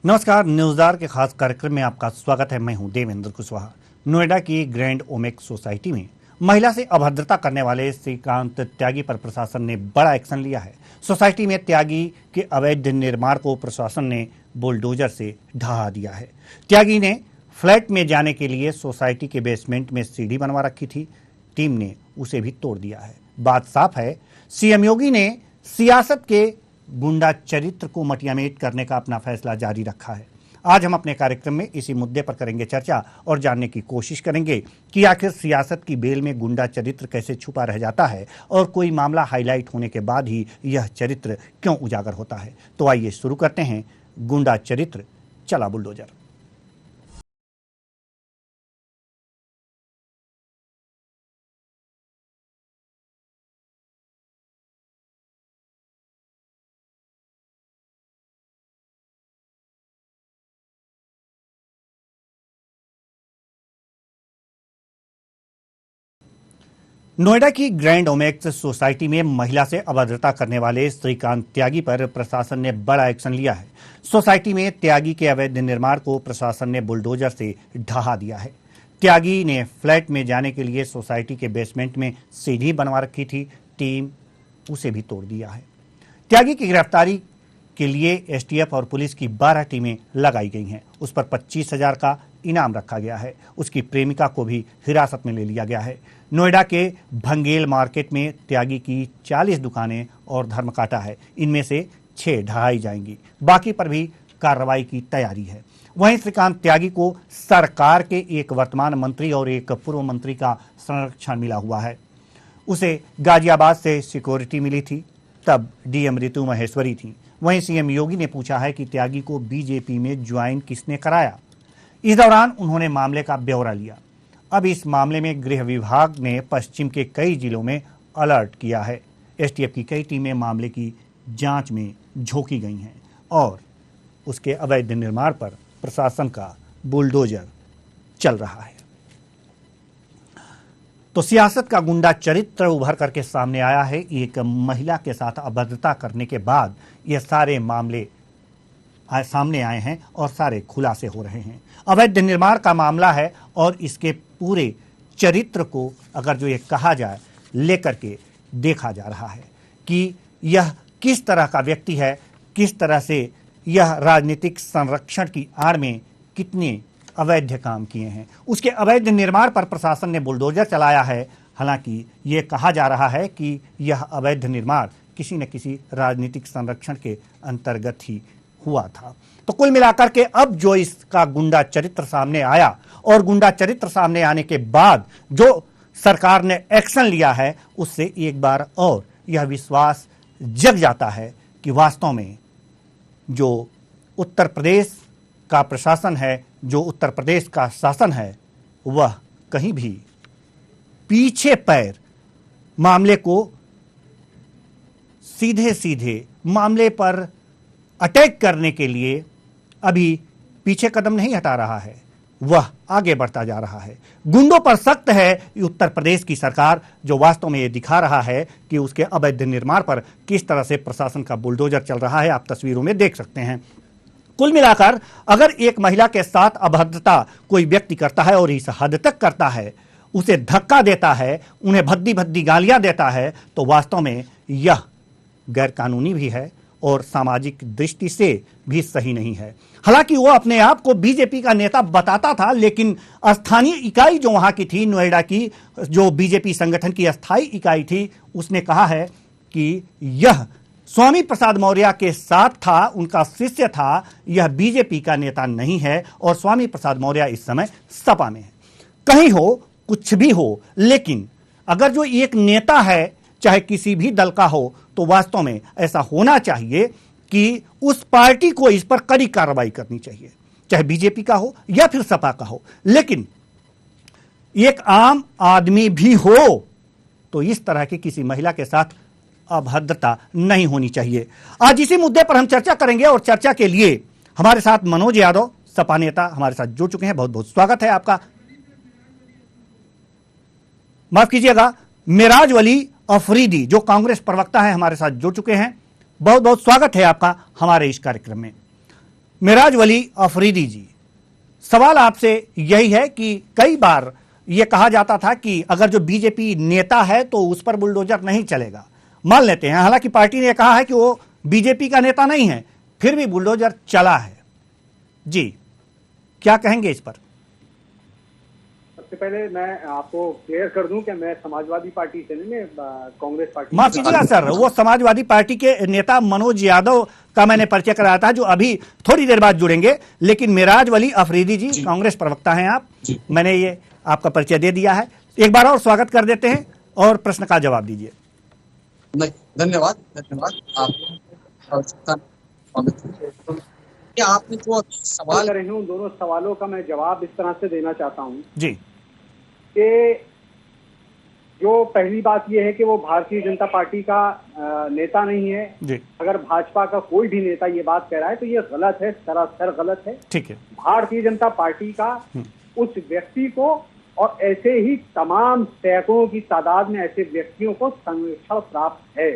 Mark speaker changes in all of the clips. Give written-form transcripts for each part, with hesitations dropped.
Speaker 1: नमस्कार, न्यूज़दार के खास कार्यक्रम में आपका स्वागत है। मैं हूं देवेंद्र कुशवाहा। नोएडा की ग्रैंड ओमेक सोसाइटी में महिला से अभद्रता करने वाले श्रीकांत त्यागी पर प्रशासन ने बड़ा एक्शन लिया है। सोसाइटी में त्यागी के अवैध निर्माण को प्रशासन ने बुलडोजर से ढहा दिया है। त्यागी ने फ्लैट में जाने के लिए सोसाइटी के बेसमेंट में सीढ़ी बनवा रखी थी। टीम ने उसे भी तोड़ दिया है। बात साफ है, सीएम योगी ने सियासत के गुंडा चरित्र को मटियामेट करने का अपना फैसला जारी रखा है। आज हम अपने कार्यक्रम में इसी मुद्दे पर करेंगे चर्चा और जानने की कोशिश करेंगे कि आखिर सियासत की बेल में गुंडा चरित्र कैसे छुपा रह जाता है और कोई मामला हाईलाइट होने के बाद ही यह चरित्र क्यों उजागर होता है। तो आइए शुरू करते हैं। गुंडा चरित्र चला बुलडोजर। नोएडा की ग्रैंड ओमेक्स सोसाइटी में महिला से अभद्रता करने वाले श्रीकांत त्यागी पर प्रशासन ने बड़ा एक्शन लिया है। सोसाइटी में त्यागी के अवैध निर्माण को प्रशासन ने बुलडोजर से ढहा दिया है। त्यागी ने फ्लैट में जाने के लिए सोसाइटी के बेसमेंट में सीढ़ी बनवा रखी थी। टीम उसे भी तोड़ दिया है। त्यागी की गिरफ्तारी के लिए एसटीएफ और पुलिस की 12 टीमें लगाई गई हैं। उस पर 25,000 का इनाम रखा गया है। उसकी प्रेमिका को भी हिरासत में ले लिया गया है। नोएडा के भंगेल मार्केट में त्यागी की 40 दुकानें और धर्मकांटा है। इनमें से 6 ढहाई जाएंगी। बाकी पर भी कार्रवाई की तैयारी है। वहीं श्रीकांत त्यागी को सरकार के एक वर्तमान मंत्री और एक पूर्व मंत्री का संरक्षण मिला हुआ है। उसे गाजियाबाद से सिक्योरिटी मिली थी, तब डीएम ऋतु महेश्वरी थी। वहीं सीएम योगी ने पूछा है कि त्यागी को बीजेपी में ज्वाइन किसने कराया। इस दौरान उन्होंने मामले का ब्यौरा लिया। अब इस मामले में गृह विभाग ने पश्चिम के कई जिलों में अलर्ट किया है। एसटीएफ की कई टीमें मामले की जांच में झोंकी गई हैं और उसके अवैध निर्माण पर प्रशासन का बुलडोजर चल रहा है। तो सियासत का गुंडा चरित्र उभर करके सामने आया है। एक महिला के साथ अभद्रता करने के बाद ये सारे मामले सामने आए हैं और सारे खुलासे हो रहे हैं। अवैध निर्माण का मामला है और इसके पूरे चरित्र को अगर जो ये कहा जाए लेकर के देखा जा रहा है कि यह किस तरह का व्यक्ति है, किस तरह से यह राजनीतिक संरक्षण की आड़ में कितने अवैध काम किए हैं। उसके अवैध निर्माण पर प्रशासन ने बुलडोजर चलाया है। हालांकि ये कहा जा रहा है कि यह अवैध निर्माण किसी न किसी राजनीतिक संरक्षण के अंतर्गत ही हुआ था। तो कुल मिलाकर के अब जो इसका गुंडा चरित्र सामने आया और गुंडा चरित्र सामने आने के बाद जो सरकार ने एक्शन लिया है, उससे एक बार और यह विश्वास जग जाता है कि वास्तव में जो उत्तर प्रदेश का प्रशासन है, जो उत्तर प्रदेश का शासन है, वह कहीं भी पीछे पैर मामले को सीधे सीधे मामले पर अटैक करने के लिए अभी पीछे कदम नहीं हटा रहा है, वह आगे बढ़ता जा रहा है। गुंडों पर सख्त है उत्तर प्रदेश की सरकार, जो वास्तव में ये दिखा रहा है कि उसके अवैध निर्माण पर किस तरह से प्रशासन का बुलडोजर चल रहा है। आप तस्वीरों में देख सकते हैं। कुल मिलाकर अगर एक महिला के साथ अभद्रता कोई व्यक्ति करता है और इस हद तक करता है, उसे धक्का देता है, उन्हें भद्दी भद्दी गालियां देता है, तो वास्तव में यह गैर कानूनी भी है और सामाजिक दृष्टि से भी सही नहीं है। हालांकि वो अपने आप को बीजेपी का नेता बताता था, लेकिन स्थानीय इकाई जो वहां की थी, नोएडा की जो बीजेपी संगठन की अस्थायी इकाई थी, उसने कहा है कि यह स्वामी प्रसाद मौर्य के साथ था, उनका शिष्य था, यह बीजेपी का नेता नहीं है और स्वामी प्रसाद मौर्य इस समय सपा में है। कहीं हो, कुछ भी हो, लेकिन अगर जो एक नेता है, चाहे किसी भी दल का हो, तो वास्तव में ऐसा होना चाहिए कि उस पार्टी को इस पर कड़ी कार्रवाई करनी चाहिए, चाहे बीजेपी का हो या फिर सपा का हो। लेकिन एक आम आदमी भी हो तो इस तरह की किसी महिला के साथ अभद्रता नहीं होनी चाहिए। आज इसी मुद्दे पर हम चर्चा करेंगे और चर्चा के लिए हमारे साथ मनोज यादव, सपा नेता, हमारे साथ जुड़ चुके हैं। बहुत बहुत स्वागत है आपका। माफ कीजिएगा, मेराज वली अफरीदी जो कांग्रेस प्रवक्ता है, हमारे साथ जुड़ चुके हैं। बहुत बहुत स्वागत है आपका हमारे इस कार्यक्रम में। मिराज वली अफरीदी जी, सवाल आपसे यही है कि कई बार यह कहा जाता था कि अगर जो बीजेपी नेता है तो उस पर बुलडोजर नहीं चलेगा, मान लेते हैं, हालांकि पार्टी ने कहा है कि वो बीजेपी का नेता नहीं है, फिर भी बुलडोजर चला है। जी, क्या कहेंगे इस पर?
Speaker 2: सबसे पहले मैं आपको क्लियर कर दूं कि मैं समाजवादी पार्टी से नहीं, मैं कांग्रेस पार्टी।
Speaker 1: माफ कीजिएगा सर, वो समाजवादी पार्टी के नेता मनोज यादव का मैंने परिचय कराया था, जो अभी थोड़ी देर बाद जुड़ेंगे। लेकिन मिराज वली अफरीदी जी कांग्रेस प्रवक्ता हैं आप, मैंने ये आपका परिचय दे दिया है। एक बार और स्वागत कर देते हैं और प्रश्न का जवाब दीजिए।
Speaker 3: धन्यवाद। क्या आपने जो सवाल
Speaker 2: कर रहे हैं उन दोनों सवालों का मैं जवाब इस तरह से देना चाहता हूं
Speaker 1: जी
Speaker 2: कि जो पहली बात यह है कि वो भारतीय जनता पार्टी का नेता नहीं है
Speaker 1: जी।
Speaker 2: अगर भाजपा का कोई भी नेता ये बात कह रहा है तो ये गलत है, सरासर गलत है।
Speaker 1: ठीक है।
Speaker 2: भारतीय जनता पार्टी का उस व्यक्ति को और ऐसे ही तमाम सैकड़ों की तादाद में ऐसे व्यक्तियों को संरक्षण प्राप्त है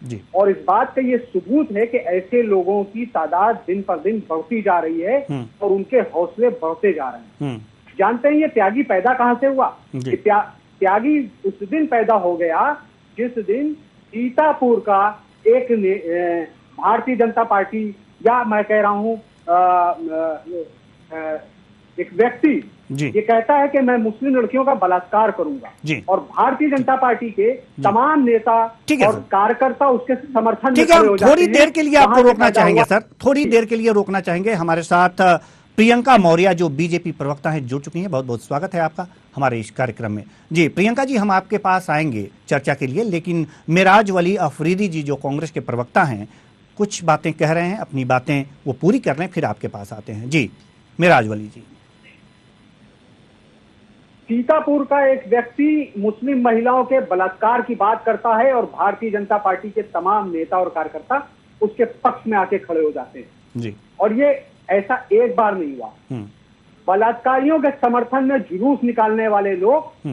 Speaker 1: जी।
Speaker 2: और इस बात का ये सबूत है कि ऐसे लोगों की तादाद दिन पर दिन बढ़ती जा रही है और उनके हौसले बढ़ते जा रहे हैं। जानते हैं ये त्यागी पैदा कहां से हुआ? कि त्यागी उस दिन पैदा हो गया जिस दिन सीतापुर का एक भारतीय जनता पार्टी, या मैं कह रहा हूं एक व्यक्ति ये कहता है कि मैं मुस्लिम लड़कियों का बलात्कार करूंगा और भारतीय जनता पार्टी के तमाम नेता और कार्यकर्ता उसके समर्थन में खड़े हो जाते हैं।
Speaker 1: थोड़ी देर के लिए आपको रोकना चाहेंगे सर, थोड़ी देर के लिए रोकना चाहेंगे। हमारे साथ प्रियंका मौर्य जो बीजेपी प्रवक्ता हैं जुड़ चुकी हैं। बहुत बहुत स्वागत है आपका हमारे इस कार्यक्रम में। जी प्रियंका जी, हम आपके पास आएंगे चर्चा के लिए, लेकिन मिराज वली अफरीदी जी जो कांग्रेस के प्रवक्ता हैं कुछ बातें कह रहे हैं, अपनी बातें वो पूरी कर रहे हैं, फिर आपके पास आते हैं। जी मिराज वली जी।
Speaker 2: सीतापुर का एक व्यक्ति मुस्लिम महिलाओं के बलात्कार की बात करता है और भारतीय जनता पार्टी के तमाम नेता और कार्यकर्ता उसके पक्ष में आके खड़े हो जाते हैं
Speaker 1: जी।
Speaker 2: और ये ऐसा एक बार नहीं हुआ। बलात्कारियों के समर्थन में जुलूस निकालने वाले लोग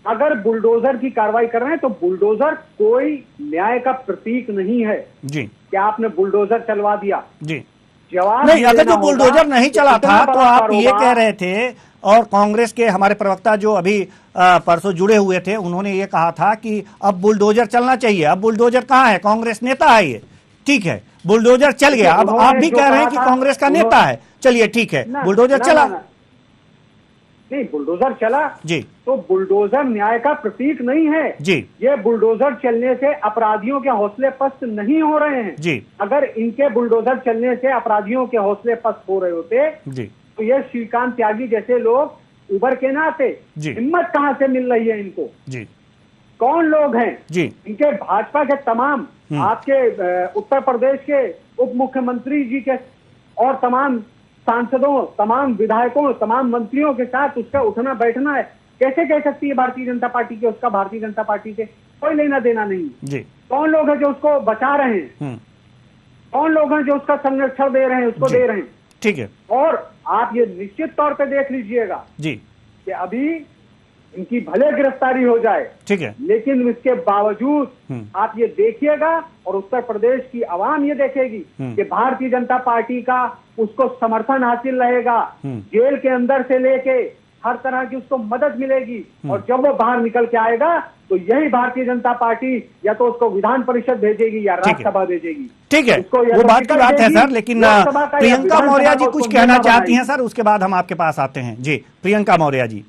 Speaker 2: अगर बुलडोजर की कार्रवाई कर रहे हैं तो बुलडोजर कोई न्याय का प्रतीक नहीं है
Speaker 1: जी।
Speaker 2: क्या आपने बुलडोजर चलवा दिया?
Speaker 1: जी
Speaker 2: जवाब
Speaker 1: नहीं, अगर जो बुलडोजर नहीं चला था तो आप ये कह रहे थे, और कांग्रेस के हमारे प्रवक्ता जो अभी परसों जुड़े हुए थे उन्होंने ये कहा था कि अब बुलडोजर चलना चाहिए। अब बुलडोजर कहाँ है? कांग्रेस नेता है ये, ठीक है, बुलडोजर चल गया। अब आप भी कह रहे हैं कि कांग्रेस का नेता है, चलिए ठीक है, बुलडोजर चला।
Speaker 2: नहीं, बुलडोजर चला
Speaker 1: जी,
Speaker 2: तो बुलडोजर न्याय का प्रतीक नहीं है
Speaker 1: जी।
Speaker 2: ये बुलडोजर चलने से अपराधियों के हौसले पस्त नहीं हो रहे हैं
Speaker 1: जी।
Speaker 2: अगर इनके बुलडोजर चलने से अपराधियों के हौसले पस्त हो रहे होते
Speaker 1: जी
Speaker 2: तो ये श्रीकांत त्यागी जैसे लोग उभर के ना आते। हिम्मत कहां से मिल रही है इनको? जी। कौन लोग हैं जी? इनके भाजपा के तमाम आपके उत्तर प्रदेश के उप मुख्यमंत्री जी के और तमाम सांसदों, तमाम विधायकों, तमाम मंत्रियों के साथ उसका उठना बैठना है। कैसे कह सकती है भारतीय जनता पार्टी के उसका भारतीय जनता पार्टी से कोई लेना देना नहीं जी। कौन लोग हैं जो उसको बचा रहे हैं? कौन लोग हैं जो उसका संरक्षण दे रहे हैं, उसको दे रहे हैं? ठीक है। और आप ये निश्चित तौर पे देख लीजिएगा जी कि अभी इनकी भले गिरफ्तारी हो जाए, ठीक है, लेकिन इसके बावजूद आप ये देखिएगा और उत्तर प्रदेश की आवाम ये देखेगी कि भारतीय जनता पार्टी का उसको समर्थन हासिल रहेगा। जेल के अंदर से लेके हर तरह की उसको मदद मिलेगी और जब वो बाहर निकल के आएगा तो यही भारतीय जनता पार्टी या तो उसको विधान परिषद भेजेगी या राज्यसभा भेजेगी। ठीक है,
Speaker 1: वो बात की बात है सर, लेकिन प्रियंका मौर्य जी कुछ कहना चाहती हैं सर, उसके बाद हम आपके पास आते हैं। जी प्रियंका मौर्य जी।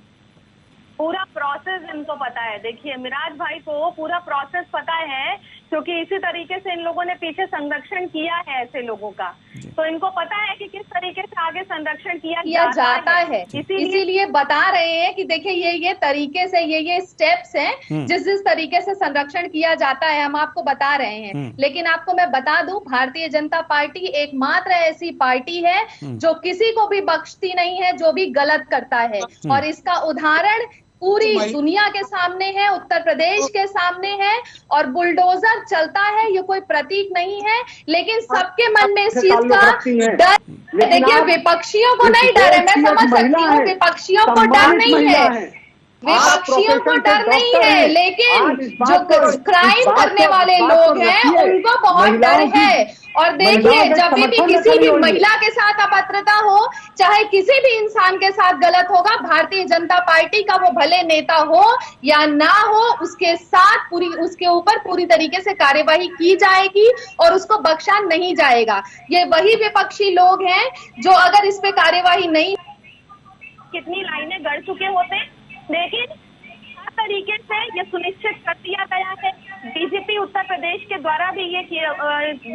Speaker 4: पूरा प्रोसेस इनको पता है। देखिए मिराज भाई को पूरा प्रोसेस पता है क्योंकि इसी तरीके से इन लोगों ने पीछे संरक्षण किया है ऐसे लोगों का, तो इनको पता है कि किस तरीके से आगे संरक्षण किया जाता है।
Speaker 5: इसीलिए बता रहे हैं कि देखिए ये तरीके से ये स्टेप्स हैं जिस तरीके से संरक्षण किया जाता है, हम आपको बता रहे हैं। लेकिन आपको मैं बता दूं, भारतीय जनता पार्टी एकमात्र ऐसी पार्टी है जो किसी को भी बख्शती नहीं है जो भी गलत करता है, और इसका उदाहरण पूरी दुनिया के सामने है, उत्तर प्रदेश के सामने है। और बुलडोजर चलता है ये कोई प्रतीक नहीं है, लेकिन सबके मन में इस चीज का डर। देखिए विपक्षियों को नहीं डर है, मैं समझ सकती हूँ विपक्षियों को डर नहीं है, विपक्षियों को डर नहीं है, लेकिन जो क्राइम करने वाले लोग हैं उनको बहुत डर है। और देखिए जब भी किसी भी महिला के साथ अभद्रता हो, चाहे किसी भी इंसान के साथ गलत होगा, भारतीय जनता पार्टी का वो भले नेता हो या ना हो, उसके साथ उसके ऊपर पूरी तरीके से कार्यवाही की जाएगी और उसको बख्शा नहीं जाएगा। ये वही विपक्षी लोग हैं जो अगर इस पे कार्यवाही नहीं,
Speaker 4: कितनी लाइनें गड़ चुके होते, लेकिन हर तरीके से ये सुनिश्चित कर दिया गया है। डीजीपी उत्तर प्रदेश के द्वारा भी ये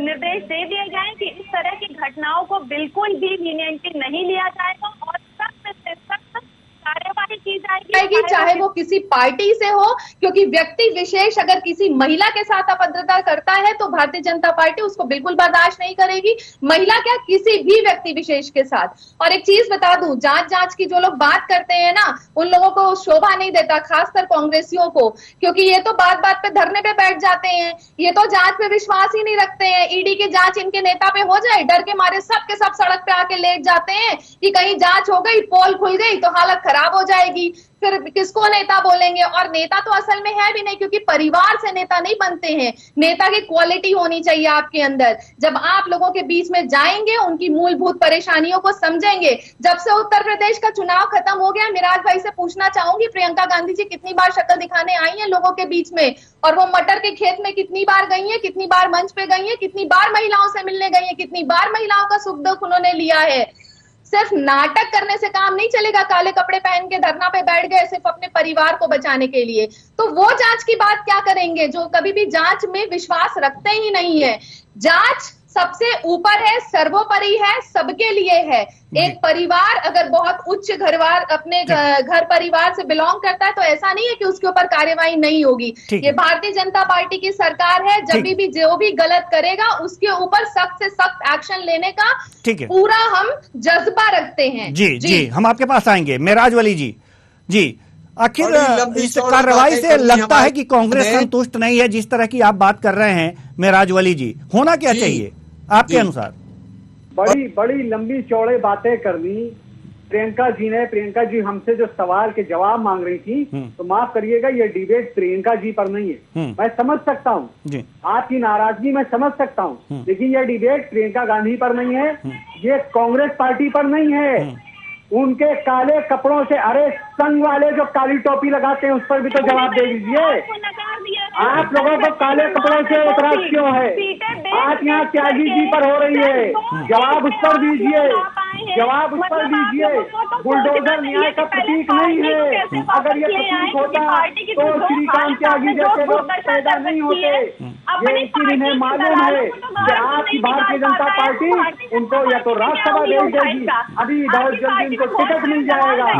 Speaker 4: निर्देश दे दिए गए कि इस तरह की घटनाओं को बिल्कुल भी लीनियंटली नहीं लिया जाएगा और सख्त से सख्त कार्यवाही की जाएगी,
Speaker 5: चाहे वो किसी पार्टी से हो, क्योंकि व्यक्ति विशेष अगर किसी महिला के साथ अभद्रता करता है तो भारतीय जनता पार्टी उसको बिल्कुल बर्दाश्त नहीं करेगी, महिला क्या किसी भी व्यक्ति विशेष के साथ। और एक चीज बता दूं, जांच की जो लोग बात करते हैं ना, उन लोगों को शोभा नहीं देता, खासकर कांग्रेसियों को, क्योंकि ये तो बात बात पे धरने पे बैठ जाते हैं, ये तो जांच पे विश्वास ही नहीं रखते हैं। ईडी की जांच इनके नेता पे हो जाए, डर के मारे सब के सब सड़क पे आके लेट जाते हैं कि कहीं जांच हो गई, पोल खुल गई तो हालत खराब हो जाएगी, फिर किसको नेता बोलेंगे। और नेता तो असल में है भी नहीं, क्योंकि परिवार से नेता नहीं बनते हैं। नेता की क्वालिटी होनी चाहिए आपके अंदर। जब आप लोगों के बीच में जाएंगे, उनकी मूलभूत परेशानियों को समझेंगे। जब से उत्तर प्रदेश का चुनाव खत्म हो गया, मिराज भाई से पूछना चाहूंगी, प्रियंका गांधी जी कितनी बार शक्ल दिखाने आई हैं लोगों के बीच में, और वो मटर के खेत में कितनी बार गई हैं, कितनी बार मंच पे गई हैं, कितनी बार महिलाओं से मिलने गई हैं, कितनी बार महिलाओं का सुख दुख उन्होंने लिया है। सिर्फ नाटक करने से काम नहीं चलेगा, काले कपड़े पहन के धरना पे बैठ गए सिर्फ अपने परिवार को बचाने के लिए, तो वो जांच की बात क्या करेंगे जो कभी भी जांच में विश्वास रखते ही नहीं है। जांच सबसे ऊपर है, सर्वोपरि है, सबके लिए है। एक परिवार अगर बहुत उच्च अपने घर परिवार से बिलोंग करता है तो ऐसा नहीं है कि उसके ऊपर कार्यवाही नहीं होगी। ये भारतीय जनता पार्टी की सरकार है, जब भी जो भी गलत करेगा उसके ऊपर सख्त से सख्त एक्शन लेने का पूरा हम जज्बा रखते हैं।
Speaker 1: जी, हम आपके पास आएंगे। मेराज वली जी, आखिर इस कार्रवाई से लगता है कि कांग्रेस संतुष्ट नहीं है जिस तरह की आप बात कर रहे हैं। मेराज वली जी, होना क्या चाहिए आपके अनुसार?
Speaker 2: बड़ी लंबी चौड़े बातें करनी। प्रियंका जी हमसे जो सवाल के जवाब मांग रही थी, तो माफ करिएगा, ये डिबेट प्रियंका जी पर नहीं है। मैं समझ सकता हूँ आपकी नाराजगी, मैं समझ सकता हूँ, लेकिन ये डिबेट प्रियंका गांधी पर नहीं है, ये कांग्रेस पार्टी पर नहीं है। उनके काले कपड़ों से, अरे संघ वाले जो काली टोपी लगाते हैं उस पर भी तो जवाब दे दीजिए। आप लोगों को काले कपड़ों से एतराज क्यों है? आज यहाँ त्यागी जी पर हो रही है, जवाब उस पर दीजिए, जवाब उस पर दीजिए। बुलडोजर न्याय का प्रतीक नहीं है। अगर ये प्रतीक होता तो श्रीकांत त्यागी जैसे लोग पैदा नहीं होते। ये इसीलिए इन्हें मालूम है कि आपकी भारतीय जनता पार्टी उनको या तो राज्यसभा भेज देगी, अभी बहुत जल्दी उनको टिकट मिल जाएगा,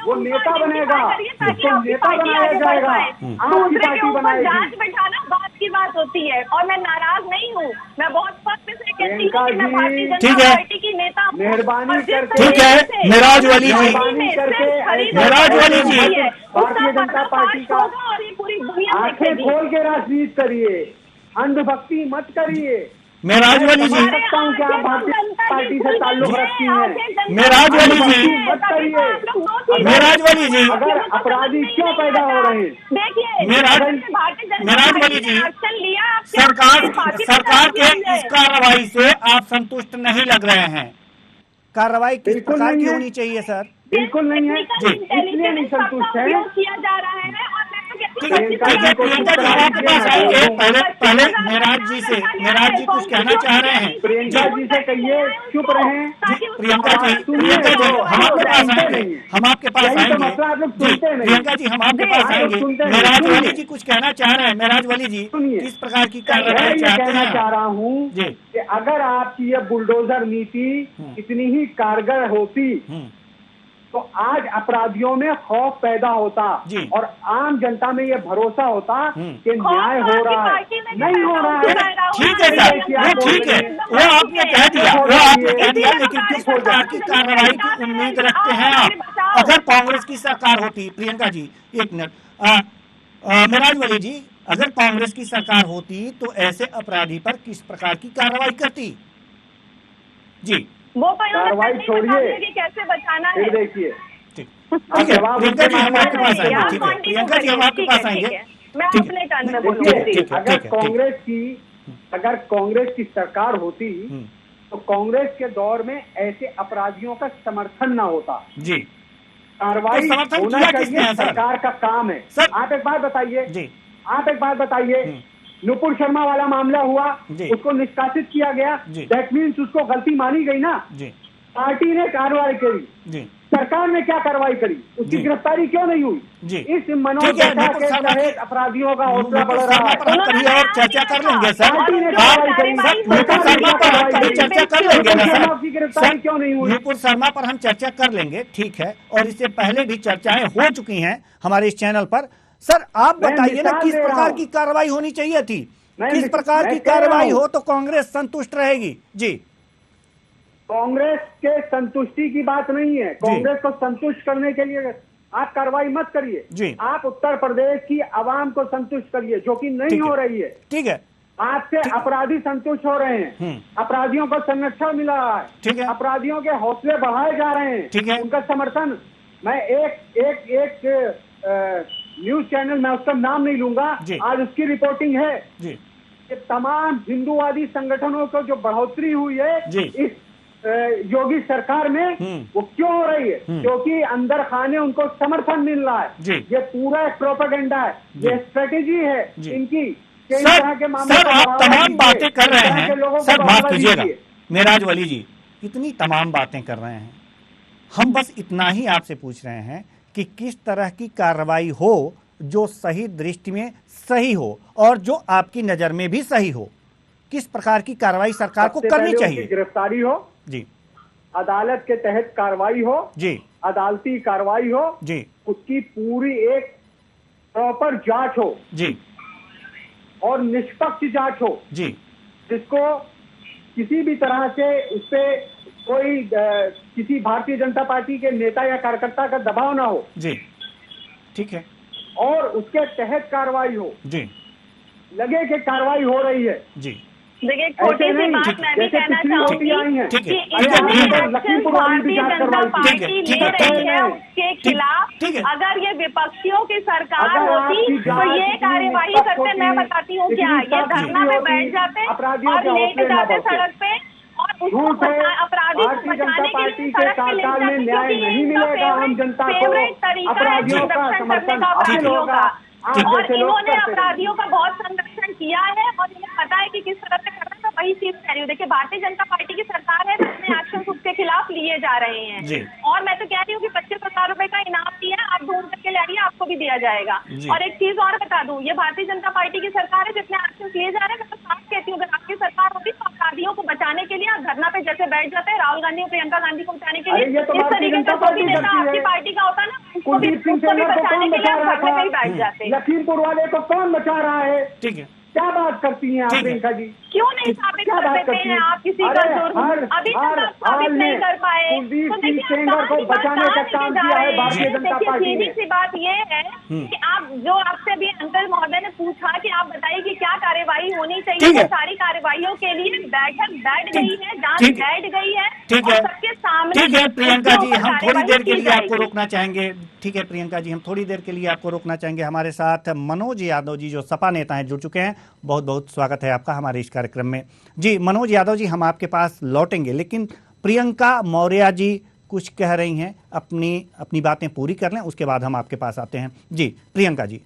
Speaker 2: वो नेता बनेगा, उसको नेता बनाया जाएगा, आपकी पार्टी बनाएगी।
Speaker 4: जांच बैठाना बात की बात होती है और मैं नाराज नहीं हूँ, मैं बहुत फख्र से कहती हूँ कि मैं भारतीय जनता पार्टी की नेता,
Speaker 2: मेहरबानी करके।
Speaker 1: ठीक है मेराज वली जी,
Speaker 2: भारतीय जनता पार्टी का आंखें खोल के राजनीति करिए, अंधभक्ति मत करिए।
Speaker 1: मेराज वली जी,
Speaker 2: सकता हूँ कि आप भारतीय पार्टी से ताल्लुक रखती हैं।
Speaker 1: मेराज वली जी,
Speaker 2: मत करिए।
Speaker 1: मेराज वली जी,
Speaker 2: अगर अपराधी क्यों पैदा हो रहे हैं?
Speaker 4: देखिए
Speaker 1: मेराज वली जी, सरकार के इस कार्रवाई से आप संतुष्ट नहीं लग रहे हैं। कार्रवाई किस प्रकार की होनी चाहिए सर?
Speaker 2: बिल्कुल नहीं है, इसलिए नहीं संतुष्ट है।
Speaker 4: किया जा रहा है और
Speaker 1: प्रियंका जी आपके पास आएंगे। पहले मेराज जी कुछ कहना चाह रहे हैं।
Speaker 2: प्रियंका जी से कहिए चुप रहें।
Speaker 1: प्रियंका जी हम आपके पास आएंगे, प्रियंका जी हम आपके पास आएंगे। मेराज वली जी कुछ कहना चाह रहे हैं। मेराज वली जी किस प्रकार की कार्रवाई चाहते हैं?
Speaker 2: कहना चाह रहा हूँ कि अगर आपकी ये बुलडोजर नीति इतनी ही कारगर होती तो आज अपराधियों में खौफ पैदा होता और आम जनता में ये भरोसा होता कि न्याय हो रहा है। नहीं हो रहा है।
Speaker 1: ठीक है सर, ठीक है, वो आपने कह दिया, लेकिन किस प्रकार की कार्रवाई की उम्मीद रखते हैं आप? अगर कांग्रेस की सरकार होती, प्रियंका जी एक मिनट, मेराज वली जी, अगर कांग्रेस की सरकार होती तो ऐसे अपराधी पर किस प्रकार की कार्रवाई करती? जी,
Speaker 4: वो
Speaker 2: कार्रवाई छोड़िए,
Speaker 4: कैसे बचाना है
Speaker 2: देखिए।
Speaker 1: ठीक है, प्रियंका जी हम आपके पास आएंगे। ठीक है, प्रियंका जी हम आपके पास आएंगे।
Speaker 4: मैं अपने टर्न में बोलूंगी।
Speaker 2: अगर कांग्रेस की अगर कांग्रेस की सरकार होती तो कांग्रेस के दौर में ऐसे अपराधियों का समर्थन ना होता
Speaker 1: जी।
Speaker 2: कार्रवाई
Speaker 1: तो
Speaker 2: होना चाहिए, सरकार का काम है। आप एक बात बताइए, आप एक बात बताइए, नुपुर शर्मा वाला मामला हुआ, उसको निष्कासित किया गया, दैट मीन्स उसको गलती मानी गई ना, पार्टी ने कार्रवाई करी, सरकार ने क्या कार्रवाई करी, उसकी गिरफ्तारी क्यों नहीं हुई? इस मनोदशा के तहत अपराधियों का हौसला बढ़ रहा है।
Speaker 1: कभी और चर्चा कर लेंगे सर,
Speaker 2: पार्टी ने कार्रवाई करी,
Speaker 1: चर्चा कर लेंगे ना सर,
Speaker 2: उसकी गिरफ्तारी क्यों नहीं हुई?
Speaker 1: नुपुर शर्मा पर हम चर्चा कर लेंगे, ठीक है, और इससे पहले भी चर्चाएं हो चुकी हैं हमारे इस चैनल पर। सर आप बताइए ना किस प्रकार की कार्रवाई होनी चाहिए थी, किस प्रकार की कार्रवाई हो तो कांग्रेस संतुष्ट रहेगी? जी,
Speaker 2: कांग्रेस के संतुष्टि की बात नहीं है, कांग्रेस को संतुष्ट करने के लिए आप कार्रवाई मत करिए, आप उत्तर प्रदेश की आवाम को संतुष्ट करिए, जो कि नहीं हो रही है।
Speaker 1: ठीक है,
Speaker 2: आपसे अपराधी संतुष्ट हो रहे हैं, अपराधियों को संरक्षण मिल रहा है,
Speaker 1: ठीक है,
Speaker 2: अपराधियों के हौसले बढ़ाए जा रहे हैं,
Speaker 1: ठीक है,
Speaker 2: उनका समर्थन। मैं एक न्यूज चैनल, मैं उसका नाम नहीं लूंगा, आज उसकी रिपोर्टिंग है कि तमाम हिंदूवादी संगठनों को जो बढ़ोतरी हुई है इस योगी सरकार में, वो क्यों हो रही है? क्योंकि अंदर खाने उनको समर्थन मिल रहा है। ये पूरा एक प्रोपेगेंडा है, ये स्ट्रेटेजी है इनकी।
Speaker 1: सर आप तमाम बातें कर रहे हैं, सर माफ कीजिएगा मेराज वली जी, इतनी तमाम बातें कर रहे हैं, हम बस इतना ही आपसे पूछ रहे हैं कि किस तरह की कार्रवाई हो जो सही दृष्टि में सही हो और जो आपकी नजर में भी सही हो। किस प्रकार की कार्रवाई सरकार को करनी चाहिए?
Speaker 2: गिरफ्तारी हो
Speaker 1: जी,
Speaker 2: अदालत के तहत कार्रवाई हो
Speaker 1: जी,
Speaker 2: अदालती कार्रवाई हो
Speaker 1: जी, उसकी
Speaker 2: पूरी एक प्रॉपर जांच हो
Speaker 1: जी,
Speaker 2: और निष्पक्ष जांच हो
Speaker 1: जी,
Speaker 2: जिसको किसी भी तरह से उसपे कोई किसी भारतीय जनता पार्टी के नेता या कार्यकर्ता का दबाव ना हो।
Speaker 1: जी, ठीक है,
Speaker 2: और उसके तहत कार्रवाई हो,
Speaker 1: जी,
Speaker 2: लगे कि कार्रवाई हो रही है।
Speaker 1: जी,
Speaker 4: देखिए छोटी सी बात मैं भी कहना चाहूंगी कि
Speaker 2: लखीमपुर
Speaker 4: भारतीय जनता पार्टी ले रही है उसके खिलाफ अगर ये विपक्षियों की सरकार होती तो ये कार्यवाही करते, मैं बताती हूँ क्या, ये धरना में बैठ जाते और लेके जाते सड़क पे और उसको अपराधी को बचाने के लिए सड़क पे ले जाते, क्योंकि ये इनका फेवरेट तरीका है संरक्षण करने का अपराधियों का, और इन्होंने अपराधियों का बहुत संरक्षण किया है और इन्हें पता है कि किस तरह से करना, तो वही चीज कह रही हूँ। देखिए भारतीय जनता पार्टी की सरकार है, अपने एक्शन उसके खिलाफ लिए जा रहे हैं, और मैं तो कह रही हूँ कि 25,000 रुपए का इनाम दिया है, आप ढूंढ करके ले आइए, आपको भी दिया जाएगा। और एक चीज और बता दूं, ये भारतीय जनता पार्टी की सरकार है, जितने एक्शन लिए जा रहे हैं, मैं तो साफ कहती हूँ अगर आपकी सरकार होती तो अपराधियों को बचाने के लिए आप धरना पे जैसे बैठ जाते हैं, राहुल गांधी और प्रियंका गांधी को बचाने के लिए, इस तरीके से कोई नेता आपकी पार्टी का होता ना, उसको भी बचाने के लिए आप धरने पे ही बैठ जाते।
Speaker 2: लखीमपुर वाले को कौन बचा रहा है?
Speaker 1: ठीक है,
Speaker 2: क्या बात करती हैं आप प्रियंका जी?
Speaker 4: क्यों नहीं साबित कर देते हैं आप किसी का जुर्म? अभी तक आप साबित नहीं कर पाए।
Speaker 2: कुलदीप सिंह सेंगर को बचाने का काम किया है भारतीय जनता पार्टी ने।
Speaker 4: सीधी सी बात ये है कि आप जो आपसे भी अंकल महोदय ने पूछा कि आप बताइए कि क्या कार्यवाही होनी चाहिए, सारी कार्यवाहियों के लिए बैठक बैठ गई है, जांच बैठ गई है,
Speaker 1: ठीक है,
Speaker 4: सबके सामने।
Speaker 1: ठीक है प्रियंका जी, हम थोड़ी देर के लिए आपको रोकना चाहेंगे। ठीक है प्रियंका जी, हम थोड़ी देर के लिए आपको रोकना चाहेंगे। हमारे साथ मनोज यादव जी जो सपा नेता हैं जुड़ चुके हैं, बहुत बहुत स्वागत है आपका हमारे इस कार्यक्रम में। जी मनोज यादव जी, हम आपके पास लौटेंगे, लेकिन प्रियंका मौर्य जी कुछ कह रही हैं, अपनी बातें पूरी कर लें, उसके बाद हम आपके पास आते हैं। जी प्रियंका जी।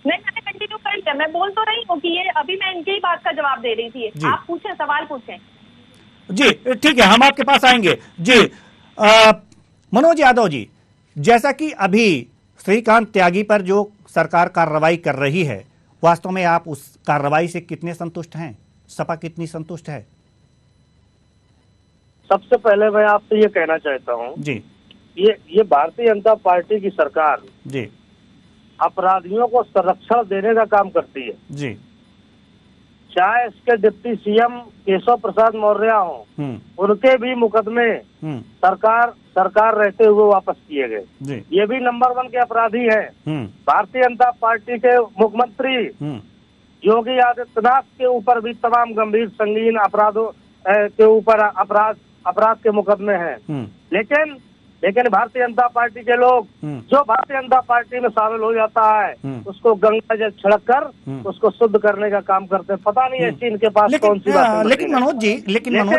Speaker 4: नहीं, मैंने कंटिन्यू कर लिया, मैं बोल तो रही हूँ कि ये अभी मैं इनकी बात का जवाब दे रही थी, आप पूछें, सवाल पूछें।
Speaker 1: जी ठीक है, हम आपके पास आएंगे। जी मनोज यादव जी, जैसा कि अभी श्रीकांत त्यागी पर जो सरकार कार्रवाई कर रही है, वास्तव में आप उस कार्रवाई से कितने संतुष्ट हैं? सपा कितनी संतुष्ट है?
Speaker 6: सबसे पहले मैं आपसे ये कहना चाहता हूँ
Speaker 1: जी,
Speaker 6: ये भारतीय जनता पार्टी की सरकार
Speaker 1: जी
Speaker 6: अपराधियों को संरक्षण देने का काम करती है
Speaker 1: जी,
Speaker 6: चाहे इसके डिप्टी सीएम केशव प्रसाद मौर्य हो, उनके भी मुकदमे सरकार रहते हुए वापस किए गए। ये भी नंबर 1 के अपराधी हैं। भारतीय जनता पार्टी के मुख्यमंत्री योगी आदित्यनाथ के ऊपर भी तमाम गंभीर संगीन अपराधों के ऊपर अपराध के मुकदमे हैं। लेकिन लेकिन भारतीय जनता पार्टी के लोग, जो भारतीय जनता पार्टी में शामिल हो जाता है, उसको गंगा जल छिड़क कर उसको शुद्ध करने का काम करते हैं। पता नहीं ऐसी इनके पास कौन सी बात।
Speaker 1: लेकिन मनोज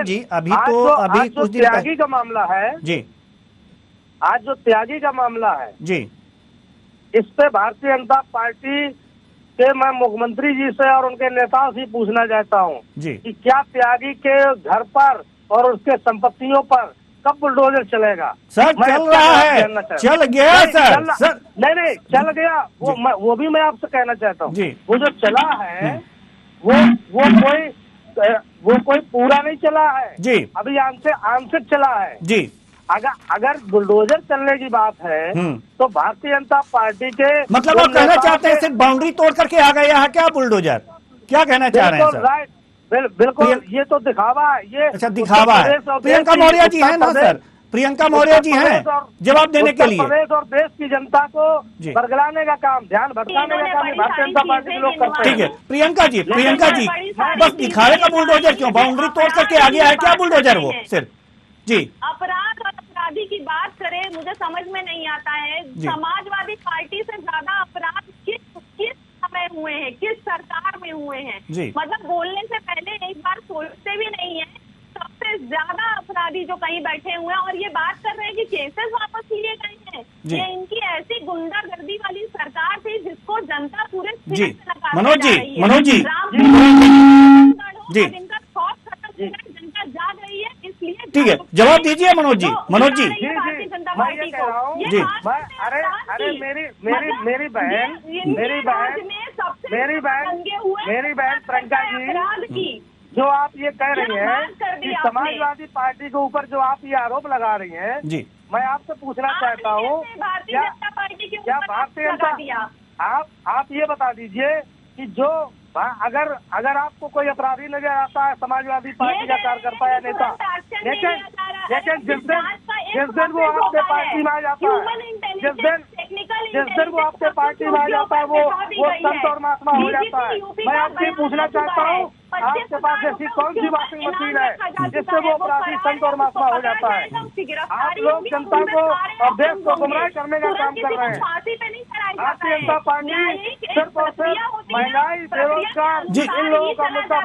Speaker 1: जी अभी कुछ दिन
Speaker 6: त्यागी का मामला है
Speaker 1: जी,
Speaker 6: आज जो त्यागी का मामला है
Speaker 1: जी,
Speaker 6: इस पे भारतीय जनता पार्टी के मैं मुख्यमंत्री जी से और उनके नेताओं से पूछना चाहता हूँ कि क्या त्यागी के घर पर और उसके संपत्तियों पर कब बुलडोजर चलेगा?
Speaker 1: सर चल रहा है, चल गया सर।
Speaker 6: नहीं चल गया, वो भी मैं आपसे कहना चाहता हूँ। वो जो चला है वो कोई पूरा नहीं चला है जी, अभी आंशिक चला है जी। अगर बुलडोजर चलने की बात है तो भारतीय जनता पार्टी के
Speaker 1: मतलब आप कहना चाहते हैं सिर्फ बाउंड्री तोड़ करके आ गया है क्या बुलडोजर? क्या कहना चाह रहे हैं सर?
Speaker 6: राइट, बिल्कुल ये तो दिखावा है। ये
Speaker 1: अच्छा दिखावा है। प्रियंका मौर्य जी है ना सर, प्रियंका मौर्य जी हैं जवाब देने के लिए।
Speaker 6: प्रदेश और देश की जनता को बरगलाने का काम, ध्यान भटकाने का काम भारतीय जनता पार्टी के लोग करते हैं।
Speaker 1: ठीक है प्रियंका जी बस दिखावे का बुलडोजर क्यों? बाउंड्री तोड़ करके आ गया है क्या बुलडोजर वो सिर्फ? जी,
Speaker 4: अपराध और अपराधी की बात करें, मुझे समझ में नहीं आता है समाजवादी पार्टी से ज्यादा अपराध किस समय हुए हैं, किस सरकार में हुए हैं? मतलब बोलने से पहले एक बार सोचते भी नहीं है। सबसे ज्यादा अपराधी जो कहीं बैठे हुए हैं और ये बात कर रहे हैं कि केसेस वापस लिए गए हैं। ये इनकी ऐसी गुंडागर्दी वाली सरकार थी जिसको जनता पूरे
Speaker 1: मनोज जी
Speaker 4: इनका खौफ खत्म हो गया, जनता जाग रही है, इसलिए
Speaker 1: ठीक है जवाब दीजिए मनोज जी।
Speaker 4: भारतीय जनता पार्टी को
Speaker 6: अरे मेरी बहन प्रियंका जी, जो आप ये कह रही हैं कि समाजवादी पार्टी के ऊपर जो आप ये आरोप लगा रही हैं जी, मैं आपसे पूछना चाहता हूँ क्या भारतीय जनता, आप ये बता दीजिए कि जो अगर आपको कोई अपराधी नजर आता है समाजवादी पार्टी का कार्यकर्ता या नेता, लेकिन जिस दिन वो आपके पार्टी में आ जाता है, जिस दिन वो आपके पार्टी में आ जाता है वो संत और महात्मा हो जाता है। मैं आपसे पूछना चाहता हूँ आपके पास ऐसी कौन सी वॉशिंग मशीन है जिससे वो अपराधी संत और महात्मा हो जाता है? आप लोग जनता को और देश को गुमराह करने का काम कर रहे हैं। भारतीय जनता पार्टी सिर्फ और सिर्फ महंगाई, बेरोजगार इन लोगों का मुद्दा।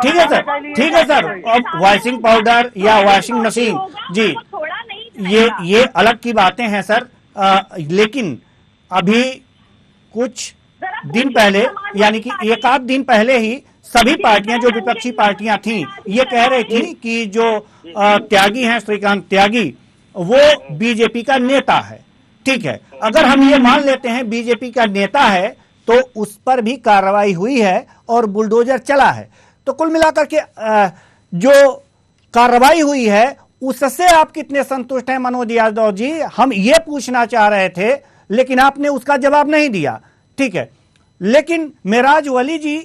Speaker 1: ठीक है सर अब वॉशिंग पाउडर या वॉशिंग मशीन जी ये अलग की बातें हैं सर, लेकिन अभी कुछ दिन पहले यानी कि एक आध दिन पहले ही सभी पार्टियां जो विपक्षी पार्टियां थीं ये कह रही थी कि जो त्यागी हैं श्रीकांत त्यागी वो बीजेपी का नेता है। ठीक है, अगर हम ये मान लेते हैं बीजेपी का नेता है तो उस पर भी कार्रवाई हुई है और बुलडोजर चला है। तो कुल मिलाकर के जो कार्रवाई हुई है उससे आप कितने संतुष्ट हैं मनोज यादव जी? हम ये पूछना चाह रहे थे लेकिन आपने उसका जवाब नहीं दिया। ठीक है, लेकिन मेराज वली जी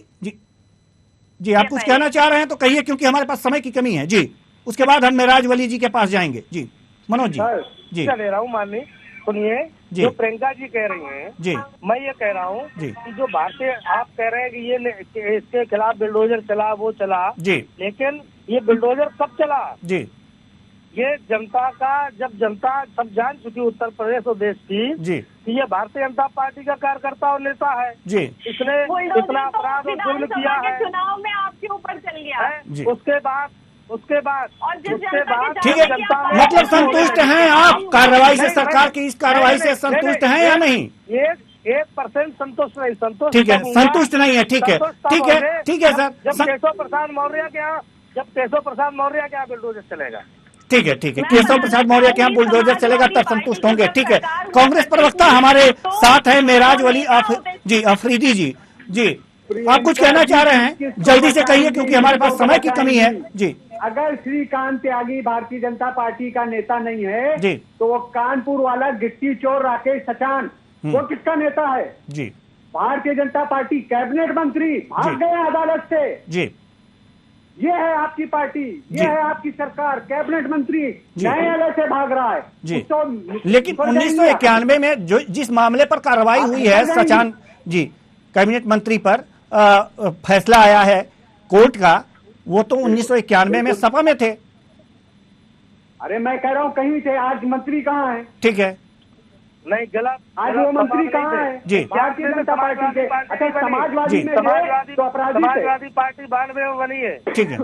Speaker 1: आप कुछ कहना चाह रहे हैं तो कहिए क्योंकि हमारे पास समय की कमी है जी। उसके बाद हम मेराज वली जी के पास जाएंगे जी। मनोज जी
Speaker 6: ले रहा हूँ माननीय, सुनिए जो प्रियंका जी कह रही हैं जी, मैं ये कह रहा हूँ कि जो भारतीय आप कह रहे हैं कि ये इसके खिलाफ बुलडोजर चला वो चला जी, लेकिन ये बुलडोजर कब चला जी? ये जनता का, जब जनता सब जान चुकी उत्तर प्रदेश और देश की जी कि ये भारतीय जनता पार्टी का कार्यकर्ता और नेता है जी, इसने इतना अपराध और जुल्म किया है,
Speaker 4: चुनाव में आपके ऊपर चल गया है।
Speaker 6: उसके बाद
Speaker 1: ठीक है, मतलब संतुष्ट हैं आप कार्रवाई से? सरकार की इस कार्रवाई से संतुष्ट हैं या नहीं?
Speaker 6: 1% संतुष्ट नहीं,
Speaker 1: ठीक है, संतुष्ट नहीं है। ठीक है सर।
Speaker 6: जब केशव प्रसाद मौर्य के यहाँ बुलडोजर चलेगा।
Speaker 1: ठीक है केशव प्रसाद मौर्य के यहाँ बुलडोजर चलेगा तब संतुष्ट होंगे। ठीक है, कांग्रेस प्रवक्ता हमारे साथ है मेराज वली अफरीदी जी आप कुछ कहना चाह रहे हैं? जल्दी से कहिए क्योंकि हमारे पास समय की कमी है जी।
Speaker 2: अगर श्रीकांत त्यागी भारतीय जनता पार्टी का नेता नहीं है जी तो वो कानपुर वाला गिट्टी चोर राकेश सचान वो किसका नेता है जी? भारतीय जनता पार्टी कैबिनेट मंत्री भाग गए अदालत से जी। ये है आपकी पार्टी, ये है आपकी सरकार, कैबिनेट मंत्री न्यायालय से भाग रहा है जी। तो
Speaker 1: लेकिन 1991 में जो जिस मामले पर कार्रवाई हुई है सचान जी, कैबिनेट मंत्री पर फैसला आया है कोर्ट का, वो तो 1991 में सपा में थे।
Speaker 2: अरे मैं कह रहा हूँ कहीं थे, आज मंत्री कहाँ है?
Speaker 1: ठीक है,
Speaker 6: नहीं गलत,
Speaker 2: आज वो मंत्री कहाँ है?
Speaker 1: जी,
Speaker 2: भारतीय जनता पार्टी के। अच्छा, समाजवादी में तो अपराधी थे।
Speaker 6: समाजवादी पार्टी 92 में बनी है।
Speaker 1: ठीक है,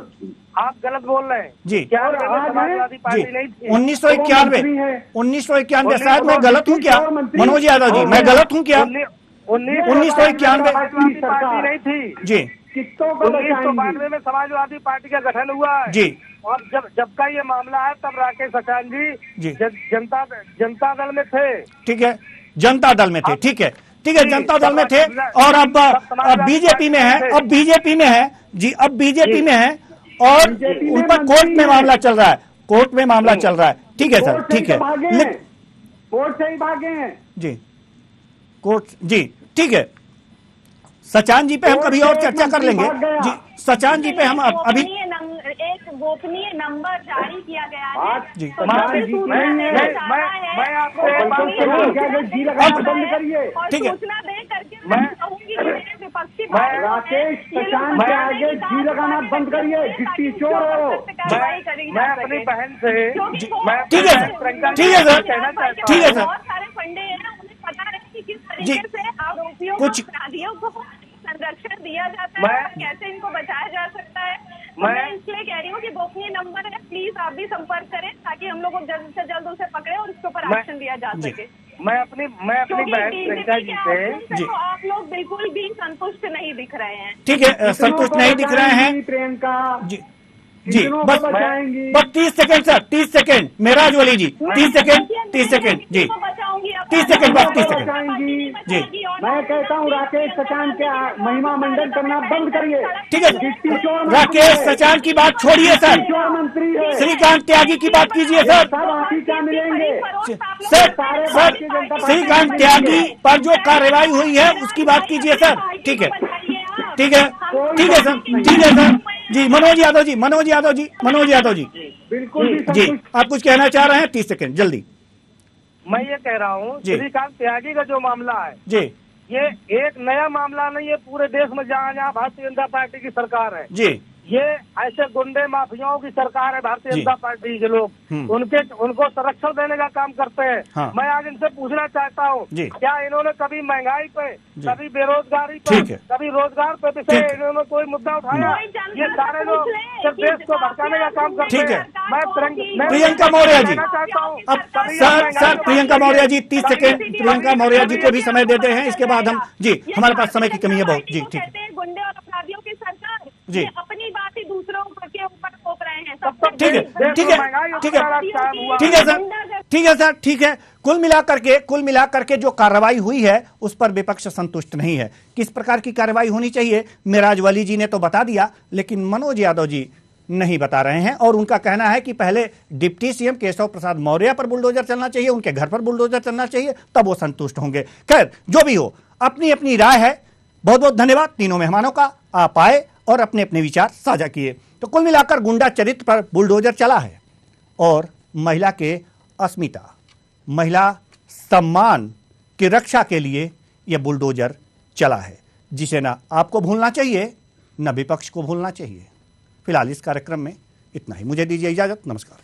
Speaker 6: आप गलत बोल रहे हैं
Speaker 1: जी।
Speaker 6: समाजवादी पार्टी नहीं थी।
Speaker 1: 1991 शायद मैं गलत हूँ क्या मनोज यादव जी? मैं गलत हूँ क्या? 1991
Speaker 6: पार्टी नहीं थी
Speaker 1: जी।
Speaker 6: 1992 में समाजवादी पार्टी का गठन हुआ है
Speaker 1: जी।
Speaker 6: और जब का ये मामला है तब राकेश सचान जी जनता दल में थे।
Speaker 1: ठीक है, जनता दल में थे। ठीक है, ठीक है, जनता दल में थे और अब बीजेपी में है। अब बीजेपी में है जी, अब बीजेपी में है और उन पर कोर्ट में मामला चल रहा है। कोर्ट में मामला चल रहा है। ठीक है सर, ठीक है,
Speaker 2: कोर्ट से ही भागे हैं
Speaker 1: जी, कोर्ट जी। ठीक है, सचान जी पे हम कभी और चर्चा कर लेंगे जी। सचान जी पे हम अभी
Speaker 4: एक गोपनीय नंबर जारी किया गया है
Speaker 1: जी।
Speaker 4: तो
Speaker 6: मैं आपको
Speaker 2: बंद करिए।
Speaker 1: ठीक है,
Speaker 4: सूचना दे करके मैं कहूंगी कि विपक्षी
Speaker 2: राकेश सचान के आगे जी लगाना बंद करिए, गिट्टी चोर हो।
Speaker 6: मैं अपनी बहन से
Speaker 1: ठीक है सर, ठीक है सर, ठीक है सर।
Speaker 4: बहुत सारे फंडे हैं, उन्हें पता है कि किस तरीके से आरोपियों को, अपराधियों को संरक्षण दिया जाता है और कैसे इनको बचाया जा सकता है। मैं इसलिए कह रही हूँ कि गोपनीय नंबर है, प्लीज आप भी संपर्क करें ताकि हम लोग को जल्द से जल्द उसे पकड़े और उसके ऊपर एक्शन लिया जा सके।
Speaker 6: मैं अपनी बहन प्रियंका जी से
Speaker 4: जी, तो आप लोग बिल्कुल भी संतुष्ट नहीं दिख रहे हैं।
Speaker 1: ठीक है, संतुष्ट नहीं दिख रहे हैं
Speaker 2: प्रियंका
Speaker 1: जी। जी, बस 30 सेकंड सर, 30 सेकंड मेराज वली जी, 30 सेकंड, 30 सेकंड जी, 30 सेकंड, बस 30 सेकंड जी।
Speaker 2: मैं कहता हूँ राकेश सचान के महिमा मंडन करना बंद करिए।
Speaker 1: ठीक है, राकेश सचान की बात छोड़िए सर,
Speaker 2: मंत्री है।
Speaker 1: श्रीकांत त्यागी की बात कीजिए सर।
Speaker 2: सब आप ही क्या मिलेंगे
Speaker 1: सर, श्रीकांत त्यागी पर जो कार्रवाई हुई है उसकी बात कीजिए सर। ठीक है, ठीक है, ठीक है सर, ठीक है सर जी। मनोज यादव जी, मनोज यादव जी, मनोज यादव जी,
Speaker 2: बिल्कुल
Speaker 1: जी, आप कुछ कहना चाह रहे हैं? 30 सेकंड जल्दी।
Speaker 6: मैं ये कह रहा हूँ श्रीकांत त्यागी का जो मामला है
Speaker 1: जी,
Speaker 6: ये एक नया मामला नहीं है। पूरे देश में जहाँ जहाँ भारतीय जनता पार्टी की सरकार है
Speaker 1: जी,
Speaker 6: ये ऐसे गुंडे माफियाओं की सरकार है। भारतीय जनता पार्टी के लोग उनको संरक्षण देने का काम करते हैं।
Speaker 1: हाँ।
Speaker 6: मैं आज इनसे पूछना चाहता हूँ क्या इन्होंने कभी महंगाई पे, कभी बेरोजगारी पे, कभी रोजगार पे इन्होंने कोई मुद्दा उठाया? ये सारे लोग सिर्फ देश को भड़काने का काम करते हैं। मैं
Speaker 1: प्रियंका मौर्य जी,
Speaker 6: चाहता हूँ
Speaker 1: अब सर प्रियंका मौर्य जी 30 सेकंड, प्रियंका मौर्य जी को भी समय देते हैं, इसके बाद हम जी, हमारे पास समय की कमी है बहुत जी। ठीक है,
Speaker 4: गुंडे और अपराधियों की सरकार
Speaker 1: जी,
Speaker 4: अपनी बात ही दूसरों के ऊपर थोप रहे हैं।
Speaker 1: ठीक है, ठीक है, ठीक है, ठीक है सर, ठीक है सर, ठीक है। कुल मिलाकर के जो कार्रवाई हुई है उस पर विपक्ष संतुष्ट नहीं है। किस प्रकार की कार्रवाई होनी चाहिए मेराज वली जी ने तो बता दिया, लेकिन मनोज यादव जी नहीं बता रहे हैं और उनका कहना है कि पहले डिप्टी सीएम केशव प्रसाद मौर्य पर बुलडोजर चलना चाहिए, उनके घर पर बुलडोजर चलना चाहिए, तब वो संतुष्ट होंगे। खैर, जो भी हो, अपनी अपनी राय है। बहुत बहुत धन्यवाद तीनों मेहमानों का, आप आए और अपने अपने विचार साझा किए। तो कुल मिलाकर गुंडा चरित्र पर बुलडोजर चला है और महिला के अस्मिता, महिला सम्मान की रक्षा के लिए यह बुलडोजर चला है, जिसे ना आपको भूलना चाहिए न विपक्ष को भूलना चाहिए। फिलहाल इस कार्यक्रम में इतना ही। मुझे दीजिए इजाजत। नमस्कार।